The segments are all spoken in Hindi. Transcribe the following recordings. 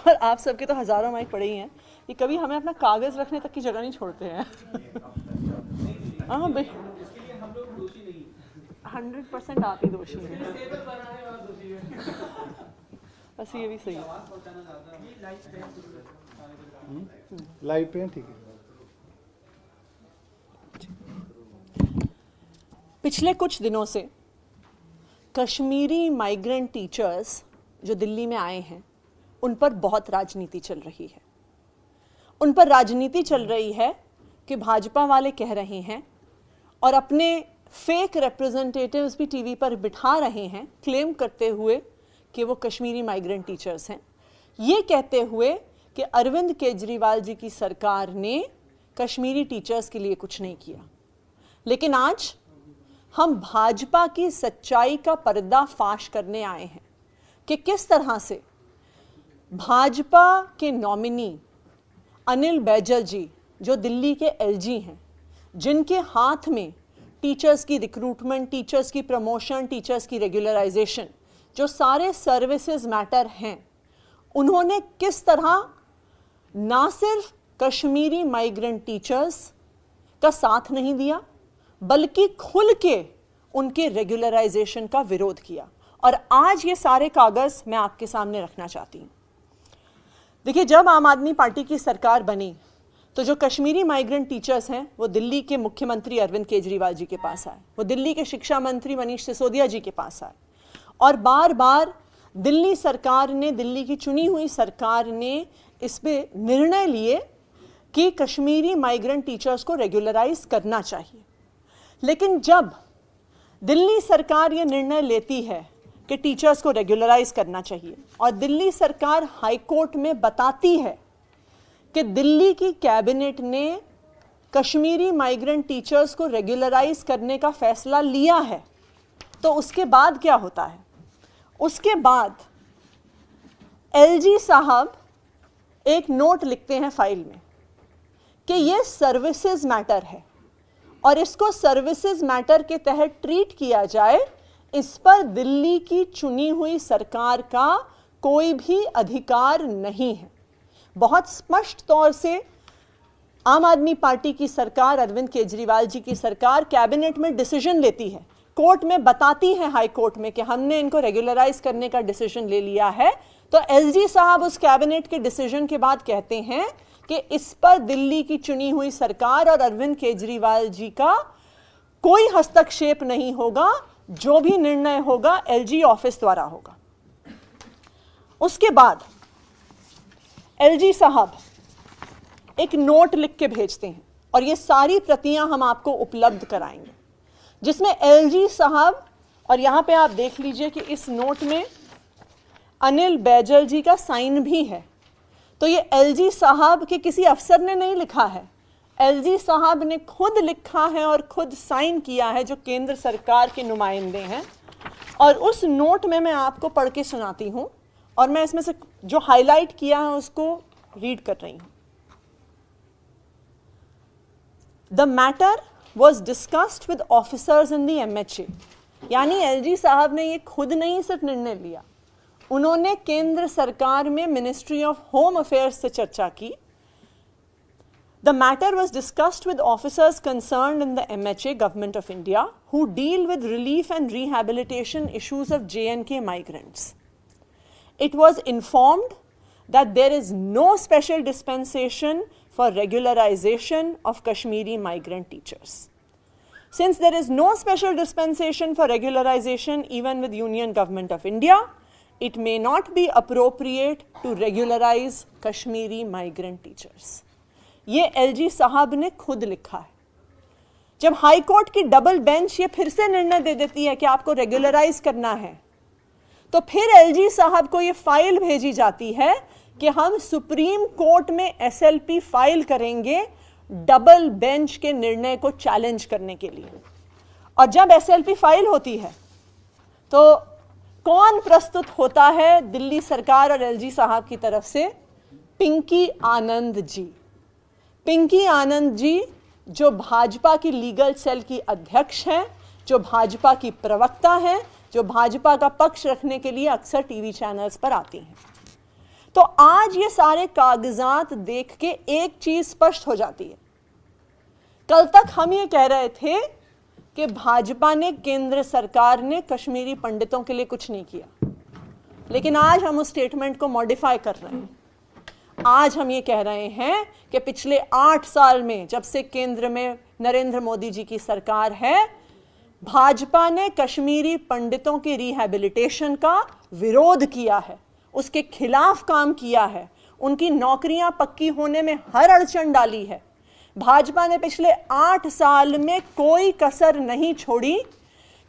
और आप सबके तो हज़ारों माइक पड़े ही हैं कि कभी हमें अपना कागज़ रखने तक की जगह नहीं छोड़ते हैं। हाँ 100% आप ही दोषी हैं। बस ये भी सही है। लाइव पे ठीक है। पिछले कुछ दिनों से कश्मीरी माइग्रेंट टीचर्स जो दिल्ली में आए हैं उन पर बहुत राजनीति चल रही है। उन पर राजनीति चल रही है कि भाजपा वाले कह रहे हैं और अपने फेक रिप्रेजेंटेटिव्स भी टीवी पर बिठा रहे हैं, क्लेम करते हुए कि वो कश्मीरी माइग्रेंट टीचर्स हैं, ये कहते हुए कि अरविंद केजरीवाल जी की सरकार ने कश्मीरी टीचर्स के लिए कुछ नहीं किया। लेकिन आज हम भाजपा की सच्चाई का पर्दाफाश करने आए हैं कि किस तरह से भाजपा के नॉमिनी अनिल बैजल जी, जो दिल्ली के एलजी हैं, जिनके हाथ में टीचर्स की रिक्रूटमेंट, टीचर्स की प्रमोशन, टीचर्स की रेगुलराइजेशन, जो सारे सर्विसेज मैटर हैं, उन्होंने किस तरह ना सिर्फ कश्मीरी माइग्रेंट टीचर्स का साथ नहीं दिया बल्कि खुल के उनके रेगुलराइजेशन का विरोध किया। और आज ये सारे कागज मैं आपके सामने रखना चाहती हूँ। देखिए, जब आम आदमी पार्टी की सरकार बनी तो जो कश्मीरी माइग्रेंट टीचर्स हैं वो दिल्ली के मुख्यमंत्री अरविंद केजरीवाल जी के पास आए, वो दिल्ली के शिक्षा मंत्री मनीष सिसोदिया जी के पास आए और बार बार दिल्ली सरकार ने, दिल्ली की चुनी हुई सरकार ने इस पे निर्णय लिए कि कश्मीरी माइग्रेंट टीचर्स को रेगुलराइज करना चाहिए। लेकिन जब दिल्ली सरकार ये निर्णय लेती है कि टीचर्स को रेगुलराइज करना चाहिए और दिल्ली सरकार हाई कोर्ट में बताती है कि दिल्ली की कैबिनेट ने कश्मीरी माइग्रेंट टीचर्स को रेगुलराइज करने का फैसला लिया है, तो उसके बाद क्या होता है? उसके बाद एलजी साहब एक नोट लिखते हैं फाइल में कि ये सर्विसेज मैटर है और इसको सर्विसेज मैटर के तहत ट्रीट किया जाए, इस पर दिल्ली की चुनी हुई सरकार का कोई भी अधिकार नहीं है। बहुत स्पष्ट तौर से आम आदमी पार्टी की सरकार, अरविंद केजरीवाल जी की सरकार कैबिनेट में डिसीजन लेती है, कोर्ट में बताती है, हाई कोर्ट में, कि हमने इनको रेगुलराइज करने का डिसीजन ले लिया है। तो एलजी साहब उस कैबिनेट के डिसीजन के बाद कहते हैं कि इस पर दिल्ली की चुनी हुई सरकार और अरविंद केजरीवाल जी का कोई हस्तक्षेप नहीं होगा, जो भी निर्णय होगा एलजी ऑफिस द्वारा होगा। उसके बाद एलजी साहब एक नोट लिख के भेजते हैं और ये सारी प्रतियां हम आपको उपलब्ध कराएंगे, जिसमें एलजी साहब, और यहां पे आप देख लीजिए कि इस नोट में अनिल बैजल जी का साइन भी है। तो ये एलजी साहब के किसी अफसर ने नहीं लिखा है, एलजी साहब ने खुद लिखा है और खुद साइन किया है, जो केंद्र सरकार के नुमाइंदे हैं। और उस नोट में मैं आपको पढ़ के सुनाती हूं और मैं इसमें से जो हाईलाइट किया है उसको रीड कर रही हूं। The matter was discussed with officers in the MHA, यानी एलजी साहब ने ये खुद नहीं सिर्फ निर्णय लिया, उन्होंने केंद्र सरकार में मिनिस्ट्री ऑफ होम अफेयर्स से चर्चा की। The matter was discussed with officers concerned in the MHA, Government of India, who deal with relief and rehabilitation issues of J&K migrants. It was informed that there is no special dispensation for regularization of Kashmiri migrant teachers. Since there is no special dispensation for regularization even with Union Government of India, it may not be appropriate to regularize Kashmiri migrant teachers. ये एलजी साहब ने खुद लिखा है। जब हाई कोर्ट की डबल बेंच ये फिर से निर्णय दे देती है कि आपको रेगुलराइज करना है, तो फिर एलजी साहब को ये फाइल भेजी जाती है कि हम सुप्रीम कोर्ट में SLP फाइल करेंगे डबल बेंच के निर्णय को चैलेंज करने के लिए। और जब SLP फाइल होती है तो कौन प्रस्तुत होता है दिल्ली सरकार और एलजी साहब की तरफ से? पिंकी आनंद जी। पिंकी आनंद जी जो भाजपा की लीगल सेल की अध्यक्ष हैं, जो भाजपा की प्रवक्ता हैं, जो भाजपा का पक्ष रखने के लिए अक्सर टीवी चैनल्स पर आती हैं। तो आज ये सारे कागजात देख के एक चीज स्पष्ट हो जाती है। कल तक हम ये कह रहे थे कि भाजपा ने, केंद्र सरकार ने कश्मीरी पंडितों के लिए कुछ नहीं किया, लेकिन आज हम उस स्टेटमेंट को मॉडिफाई कर रहे हैं। आज हम ये कह रहे हैं कि पिछले 8 साल में, जब से केंद्र में नरेंद्र मोदी जी की सरकार है, भाजपा ने कश्मीरी पंडितों की रिहैबिलिटेशन का विरोध किया है, उसके खिलाफ काम किया है, उनकी नौकरियां पक्की होने में हर अड़चन डाली है। भाजपा ने पिछले 8 साल में कोई कसर नहीं छोड़ी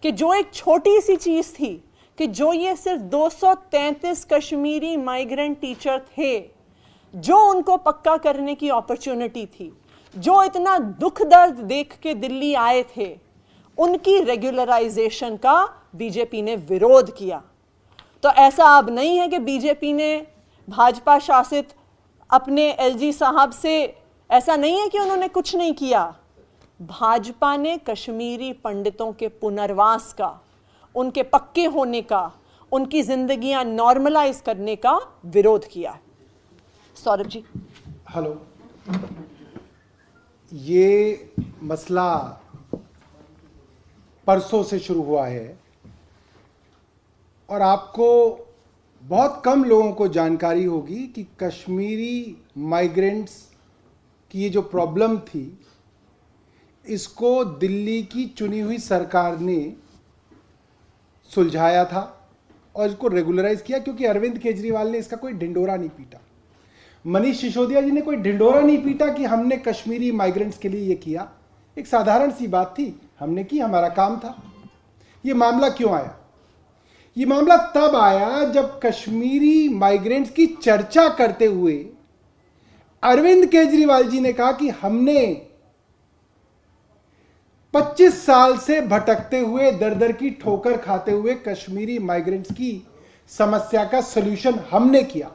कि जो एक छोटी सी चीज थी, कि जो ये सिर्फ 233 कश्मीरी माइग्रेंट टीचर थे, जो उनको पक्का करने की अपॉर्चुनिटी थी, जो इतना दुख दर्द देख के दिल्ली आए थे, उनकी रेगुलराइजेशन का बीजेपी ने विरोध किया। तो ऐसा अब नहीं है कि बीजेपी ने भाजपा शासित अपने एलजी साहब से, ऐसा नहीं है कि उन्होंने कुछ नहीं किया। भाजपा ने कश्मीरी पंडितों के पुनर्वास का, उनके पक्के होने का, उनकी जिंदगियां नॉर्मलाइज करने का विरोध किया है। सौरभ जी। हेलो। ये मसला परसों से शुरू हुआ है और आपको बहुत कम लोगों को जानकारी होगी कि कश्मीरी माइग्रेंट्स की ये जो प्रॉब्लम थी, इसको दिल्ली की चुनी हुई सरकार ने सुलझाया था और इसको रेगुलराइज किया, क्योंकि अरविंद केजरीवाल ने इसका कोई ढिंडोरा नहीं पीटा। मनीष सिसोदिया जी ने कोई ढिंडोरा नहीं पीटा कि हमने कश्मीरी माइग्रेंट्स के लिए ये किया। एक साधारण सी बात थी, हमने की, हमारा काम था। ये मामला क्यों आया? ये मामला तब आया जब कश्मीरी माइग्रेंट्स की चर्चा करते हुए अरविंद केजरीवाल जी ने कहा कि हमने 25 साल से भटकते हुए, दर दर की ठोकर खाते हुए कश्मीरी माइग्रेंट्स की समस्या का सलूशन हमने किया।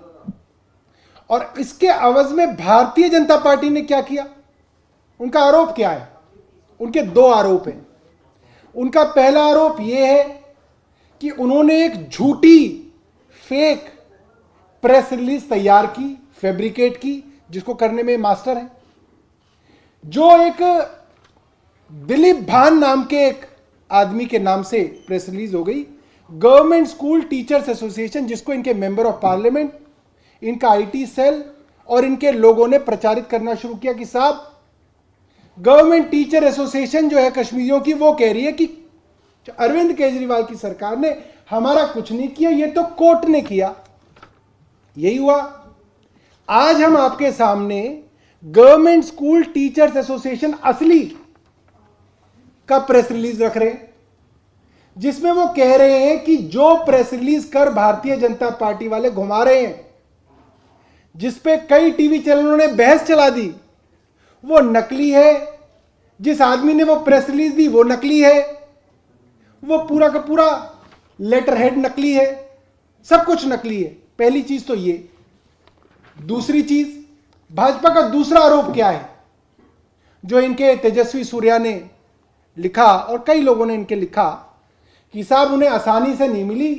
और इसके अवज में भारतीय जनता पार्टी ने क्या किया? उनका आरोप क्या है? उनके 2 आरोप हैं। उनका पहला आरोप यह है कि उन्होंने एक झूठी फेक प्रेस रिलीज तैयार की, फैब्रिकेट की, जिसको करने में मास्टर है। जो एक दिलीप भान नाम के एक आदमी के नाम से प्रेस रिलीज हो गई। गवर्नमेंट स्कूल टीचर्स एसोसिएशन, जिसको इनके मेंबर ऑफ पार्लियामेंट, इनका आईटी सेल और इनके लोगों ने प्रचारित करना शुरू किया कि साहब, गवर्नमेंट टीचर एसोसिएशन जो है कश्मीरियों की, वो कह रही है कि अरविंद केजरीवाल की सरकार ने हमारा कुछ नहीं किया, ये तो कोर्ट ने किया। यही हुआ। आज हम आपके सामने गवर्नमेंट स्कूल टीचर्स एसोसिएशन असली का प्रेस रिलीज रख रहे हैं, जिसमें वो कह रहे हैं कि जो प्रेस रिलीज कर भारतीय जनता पार्टी वाले घुमा रहे हैं, जिसपे कई टीवी चैनलों ने बहस चला दी, वो नकली है। जिस आदमी ने वो प्रेस रिलीज दी वो नकली है। वो पूरा का पूरा लेटर हेड नकली है, सब कुछ नकली है। पहली चीज तो ये। दूसरी चीज, भाजपा का दूसरा आरोप क्या है, जो इनके तेजस्वी सूर्या ने लिखा और कई लोगों ने इनके लिखा कि साहब उन्हें आसानी से नहीं मिली,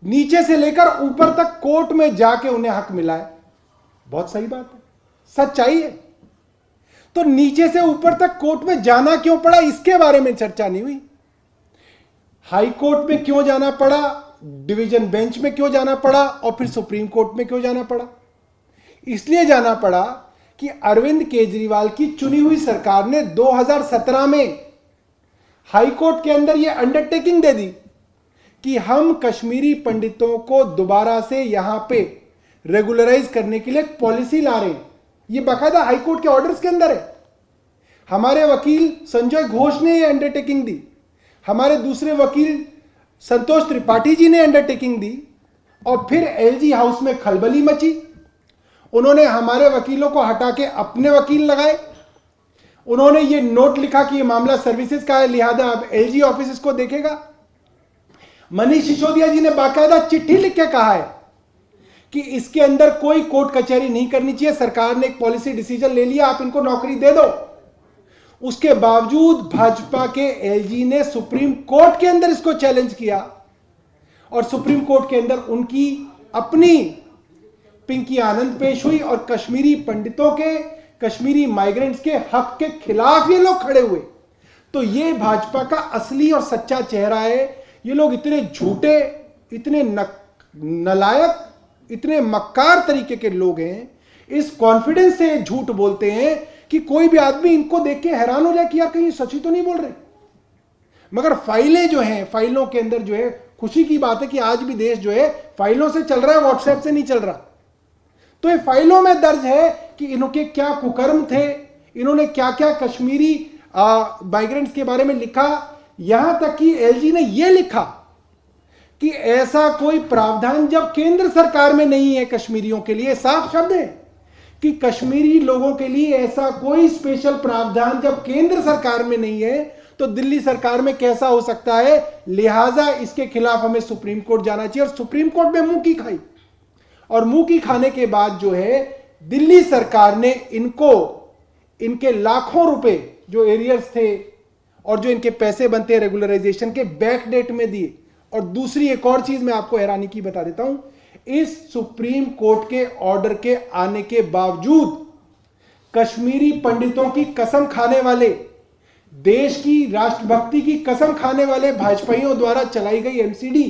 नीचे से लेकर ऊपर तक कोर्ट में जाके उन्हें हक मिला है। बहुत सही बात है, सच्चाई है। तो नीचे से ऊपर तक कोर्ट में जाना क्यों पड़ा, इसके बारे में चर्चा नहीं हुई। हाई कोर्ट में क्यों जाना पड़ा, डिवीजन बेंच में क्यों जाना पड़ा और फिर सुप्रीम कोर्ट में क्यों जाना पड़ा? इसलिए जाना पड़ा कि अरविंद केजरीवाल की चुनी हुई सरकार ने 2017 में हाई कोर्ट के अंदर यह अंडरटेकिंग दे दी कि हम कश्मीरी पंडितों को दोबारा से यहां पे रेगुलराइज करने के लिए एक पॉलिसी ला रहे हैं। यह बाकायदा हाई कोर्ट के ऑर्डर्स के अंदर है। हमारे वकील संजय घोष ने यह अंडरटेकिंग दी, हमारे दूसरे वकील संतोष त्रिपाठी जी ने अंडरटेकिंग दी, और फिर एलजी हाउस में खलबली मची। उन्होंने हमारे वकीलों को हटा के अपने वकील लगाए। उन्होंने ये नोट लिखा कि यह मामला सर्विसेज का है, लिहाजा अब एलजी ऑफिस इसको देखेगा। मनीष सिसोदिया जी ने बाकायदा चिट्ठी लिख के कहा है कि इसके अंदर कोई कोर्ट कचहरी नहीं करनी चाहिए, सरकार ने एक पॉलिसी डिसीजन ले लिया, आप इनको नौकरी दे दो। उसके बावजूद भाजपा के एलजी ने सुप्रीम कोर्ट के अंदर इसको चैलेंज किया और सुप्रीम कोर्ट के अंदर उनकी अपनी पिंकी आनंद पेश हुई और कश्मीरी पंडितों के, कश्मीरी माइग्रेंट्स के हक के खिलाफ ये लोग खड़े हुए। तो ये भाजपा का असली और सच्चा चेहरा है। ये लोग इतने झूठे, इतने नालायक, इतने मक्कार तरीके के लोग हैं, इस कॉन्फिडेंस से झूठ बोलते हैं कि कोई भी आदमी इनको देख के हैरान हो जाए कि यार कहीं सच ही तो नहीं बोल रहे। मगर फाइलें जो हैं, फाइलों के अंदर जो है, खुशी की बात है कि आज भी देश जो है फाइलों से चल रहा है, व्हाट्सएप से नहीं चल रहा। तो ये फाइलों में दर्ज है कि इनके क्या कुकर्म थे, इन्होंने क्या क्या कश्मीरी माइग्रेंट्स के बारे में लिखा। यहां तक कि एलजी ने यह लिखा कि ऐसा कोई प्रावधान जब केंद्र सरकार में नहीं है कश्मीरियों के लिए, साफ शब्द है कि कश्मीरी लोगों के लिए ऐसा कोई स्पेशल प्रावधान जब केंद्र सरकार में नहीं है तो दिल्ली सरकार में कैसा हो सकता है। लिहाजा इसके खिलाफ हमें सुप्रीम कोर्ट जाना चाहिए। और सुप्रीम कोर्ट में मुंह की खाई, और मुंह की खाने के बाद जो है दिल्ली सरकार ने इनको इनके लाखों रुपए जो एरियर्स थे और जो इनके पैसे बनते हैं रेगुलराइजेशन के, बैक डेट में दिए। और दूसरी एक और चीज मैं आपको हैरानी की बता देता हूं, इस सुप्रीम कोर्ट के ऑर्डर के आने के बावजूद कश्मीरी पंडितों की कसम खाने वाले, देश की राष्ट्रभक्ति की कसम खाने वाले भाजपाइयों द्वारा चलाई गई एमसीडी,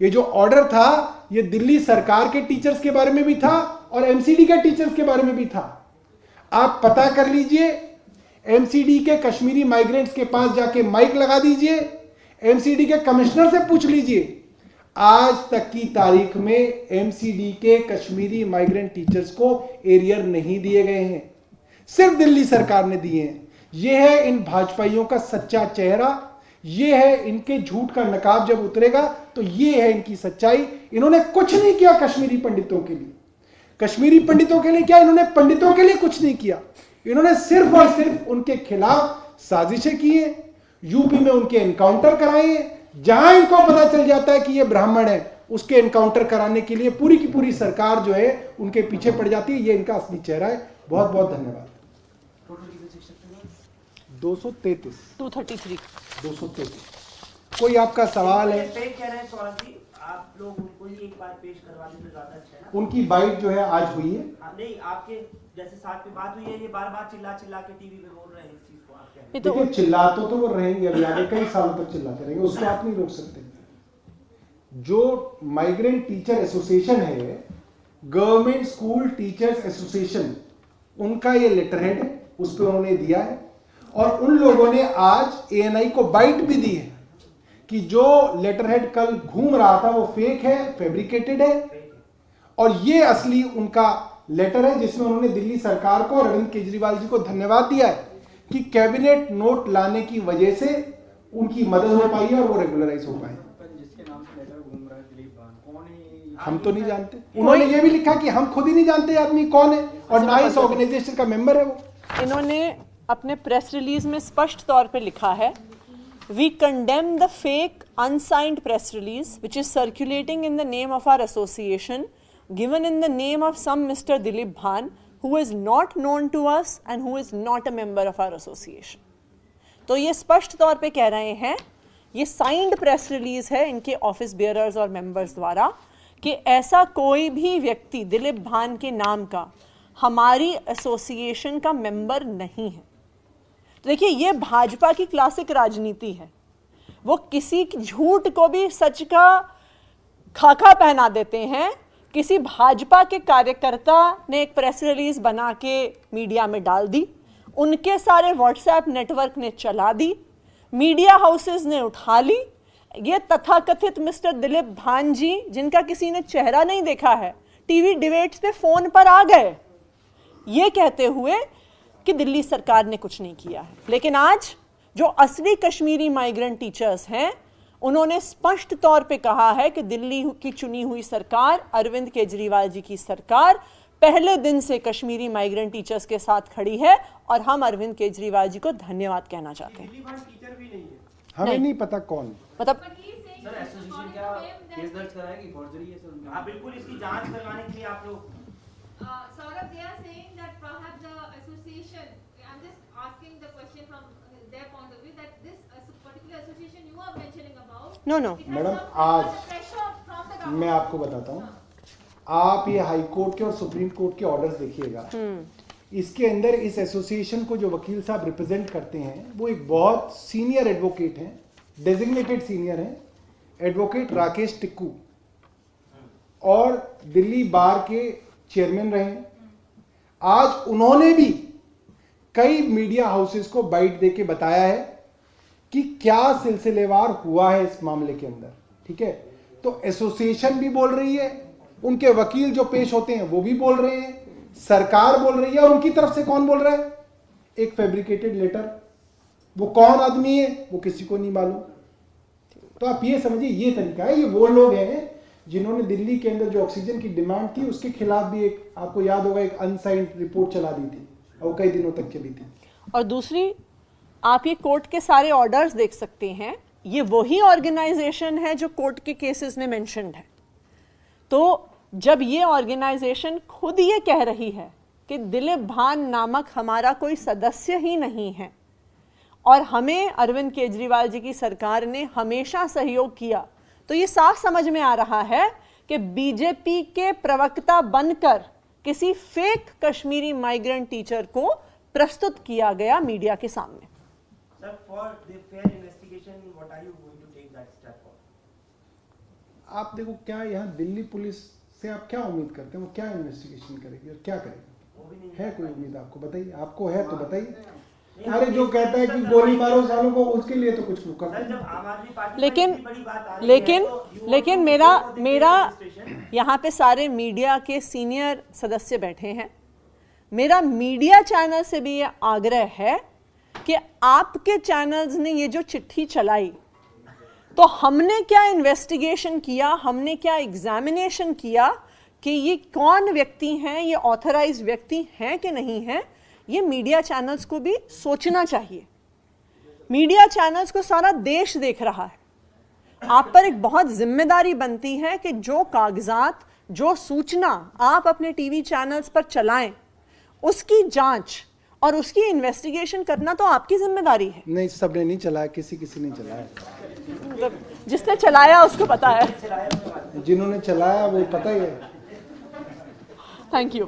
ये जो ऑर्डर था ये दिल्ली सरकार के टीचर्स के बारे में भी था और एमसीडी के टीचर्स के बारे में भी था। आप पता कर लीजिए, एमसीडी के कश्मीरी माइग्रेंट्स के पास जाके माइक लगा दीजिए, एमसीडी के कमिश्नर से पूछ लीजिए, आज तक की तारीख में एमसीडी के कश्मीरी माइग्रेंट टीचर्स को एरियर नहीं दिए गए हैं, सिर्फ दिल्ली सरकार ने दिए हैं। यह है इन भाजपाइयों का सच्चा चेहरा, यह है इनके झूठ का नकाब जब उतरेगा तो यह है इनकी सच्चाई। इन्होंने कुछ नहीं किया कश्मीरी पंडितों के लिए। कश्मीरी पंडितों के लिए क्या, इन्होंने पंडितों के लिए कुछ नहीं किया। इन्होंने सिर्फ और सिर्फ उनके खिलाफ साजिशें की हैं, यूपी में उनके एनकाउंटर कराए हैं। जहां इनको पता चल जाता है कि ये ब्राह्मण है, उसके एनकाउंटर कराने के लिए पूरी की पूरी सरकार जो है उनके पीछे पड़ जाती है। ये इनका असली चेहरा है। बहुत बहुत धन्यवाद। 233 कोई आपका सवाल है? आप लोग उनको ही एक बार पेश करवा दें तो ज्यादा अच्छा है ना। उनकी बाइट जो है आज हुई है। नहीं, आपके जैसे साथ में बात हुई है, ये बार बार चिल्ला चिल्ला के टीवी पे बोल रहे हैं इस चीज को। आप क्या देखिए, चिल्ला तो वो रहेंगे, अभी आगे कई सालों तक चिल्लाते रहेंगे, उसको आप नहीं रोक सकते। जो माइग्रेंट टीचर एसोसिएशन है, गवर्नमेंट स्कूल टीचर्स एसोसिएशन, उनका ये लेटर हेड है, उस पर उन्होंने दिया है। और उन लोगों ने आज एएनआई को बाइट भी दी है कि जो लेटरहेड कल घूम रहा था वो फेक है, फैब्रिकेटेड है, और ये असली उनका लेटर है जिसमें उन्होंने दिल्ली सरकार को और अरविंद केजरीवाल जी को धन्यवाद दिया है कि कैबिनेट नोट लाने की वजह से उनकी मदद हो पाई है और वो रेगुलराइज हो पाए। जिसके नाम से लेटर घूम रहा है दिलीप भान, कौन है? हम तो नहीं जानते। उन्होंने ये भी लिखा कि हम खुद ही नहीं जानते आदमी कौन है और ना इस ऑर्गेनाइजेशन का मेंबर है वो। इन्होंने अपने प्रेस रिलीज में स्पष्ट तौर पे लिखा है, We condemn the fake unsigned press release which is circulating in the name of our association, given in the name of some Mr. Dilip Bhan, who is not known to us and who is not a member of our association. तो ये स्पष्ट तौर पे कह रहे हैं, ये साइंड प्रेस रिलीज है इनके ऑफिस बियरर्स और मेंबर्स द्वारा कि ऐसा कोई भी व्यक्ति दिलीप भान के नाम का हमारी एसोसिएशन का मेंबर नहीं है। तो देखिए, ये भाजपा की क्लासिक राजनीति है। वो किसी झूठ को भी सच का खाका पहना देते हैं। किसी भाजपा के कार्यकर्ता ने एक प्रेस रिलीज बना के मीडिया में डाल दी, उनके सारे व्हाट्सएप नेटवर्क ने चला दी, मीडिया हाउसेस ने उठा ली। ये तथाकथित मिस्टर दिलीप भान जी, जिनका किसी ने चेहरा नहीं देखा है, टीवी डिबेट्स पे फोन पर आ गए ये कहते हुए कि दिल्ली सरकार ने कुछ नहीं किया है। लेकिन आज जो असली कश्मीरी माइग्रेंट टीचर्स हैं, उन्होंने स्पष्ट तौर पे कहा है कि दिल्ली की चुनी हुई सरकार, अरविंद केजरीवाल जी की सरकार, पहले दिन से कश्मीरी माइग्रेंट टीचर्स के साथ खड़ी है और हम अरविंद केजरीवाल जी को धन्यवाद कहना चाहते हैं। टीचर भी नहीं है, हमें नहीं पता कौन, मतलब सर एसोसिएशन क्या केस दर्ज कराएगी फॉर्जरी है सर? हाँ बिल्कुल, इसकी जांच करवाने के लिए आप लोग Saurabh, they are saying that perhaps the association, I'm just asking the question from their point of view, that this particular association you are mentioning about, no madam, आज मैं आपको बताता हूँ, आप ये हाई कोर्ट के और सुप्रीम कोर्ट के ऑर्डर्स देखिएगा, इसके अंदर इस एसोसिएशन को जो वकील साहब रिप्रेजेंट करते हैं वो एक बहुत सीनियर एडवोकेट हैं, डेजिग्नेटेड सीनियर हैं, एडवोकेट राकेश टिक्कू, और दिल्ली बार के चेयरमैन रहे। आज उन्होंने भी कई मीडिया हाउसेस को बाइट देके बताया है कि क्या सिलसिलेवार हुआ है इस मामले के अंदर, ठीक है। तो एसोसिएशन भी बोल रही है, उनके वकील जो पेश होते हैं वो भी बोल रहे हैं, सरकार बोल रही है, और उनकी तरफ से कौन बोल रहा है? एक फैब्रिकेटेड लेटर। वो कौन आदमी है वो किसी को नहीं मालूम। तो आप ये समझिए, ये तरीका है। ये वो लोग हैं जिन्होंने दिल्ली के अंदर जो ऑक्सीजन की डिमांड थी उसके खिलाफ भी एक, आपको याद होगा, एक अनसाइंड रिपोर्ट चला दी थी और कई दिनों तक चली थी। और दूसरी, आप ये कोर्ट के सारे ऑर्डर्स देख सकते हैं, ये वही ऑर्गेनाइजेशन है जो कोर्ट के केसेस में मेंशन्ड है। तो जब ये ऑर्गेनाइजेशन खुद ये कह रही है कि दिलीप भान नामक हमारा कोई सदस्य ही नहीं है और हमें अरविंद केजरीवाल जी की सरकार ने हमेशा सहयोग किया, तो ये साफ समझ में आ रहा है कि बीजेपी के प्रवक्ता बनकर किसी फेक कश्मीरी माइग्रेंट टीचर को प्रस्तुत किया गया मीडिया के सामने। Sir, for the fair investigation, what are you going to take that step for? आप देखो, क्या यहाँ दिल्ली पुलिस से आप क्या उम्मीद करते हैं? वो क्या इन्वेस्टिगेशन करेगी और क्या करेगी? है कोई उम्मीद आपको? बताइए, आपको है तो बताइए। अरे जो कहता है कि गोली मारो सालों को, उसके लिए तो कुछ कर। लेकिन मेरा यहाँ पे सारे मीडिया के सीनियर सदस्य बैठे हैं। मेरा मीडिया चैनल से भी ये आग्रह है कि आपके चैनल्स ने ये जो चिट्ठी चलाई, तो हमने क्या इन्वेस्टिगेशन किया, हमने क्या एग्जामिनेशन किया कि ये कौन व्यक्ति हैं, ये ऑथराइज्ड व्यक्ति हैं कि नहीं हैं, ये मीडिया चैनल्स को भी सोचना चाहिए। मीडिया चैनल्स को सारा देश देख रहा है। आप पर एक बहुत जिम्मेदारी बनती है कि जो कागजात, जो सूचना आप अपने टीवी चैनल्स पर चलाएं, उसकी जांच और उसकी इन्वेस्टिगेशन करना तो आपकी जिम्मेदारी है। नहीं, सबने नहीं चलाया, किसी ने चलाया। जिसने चलाया उसको पता है, जिन्होंने चलाया वो पता ही है। Thank you.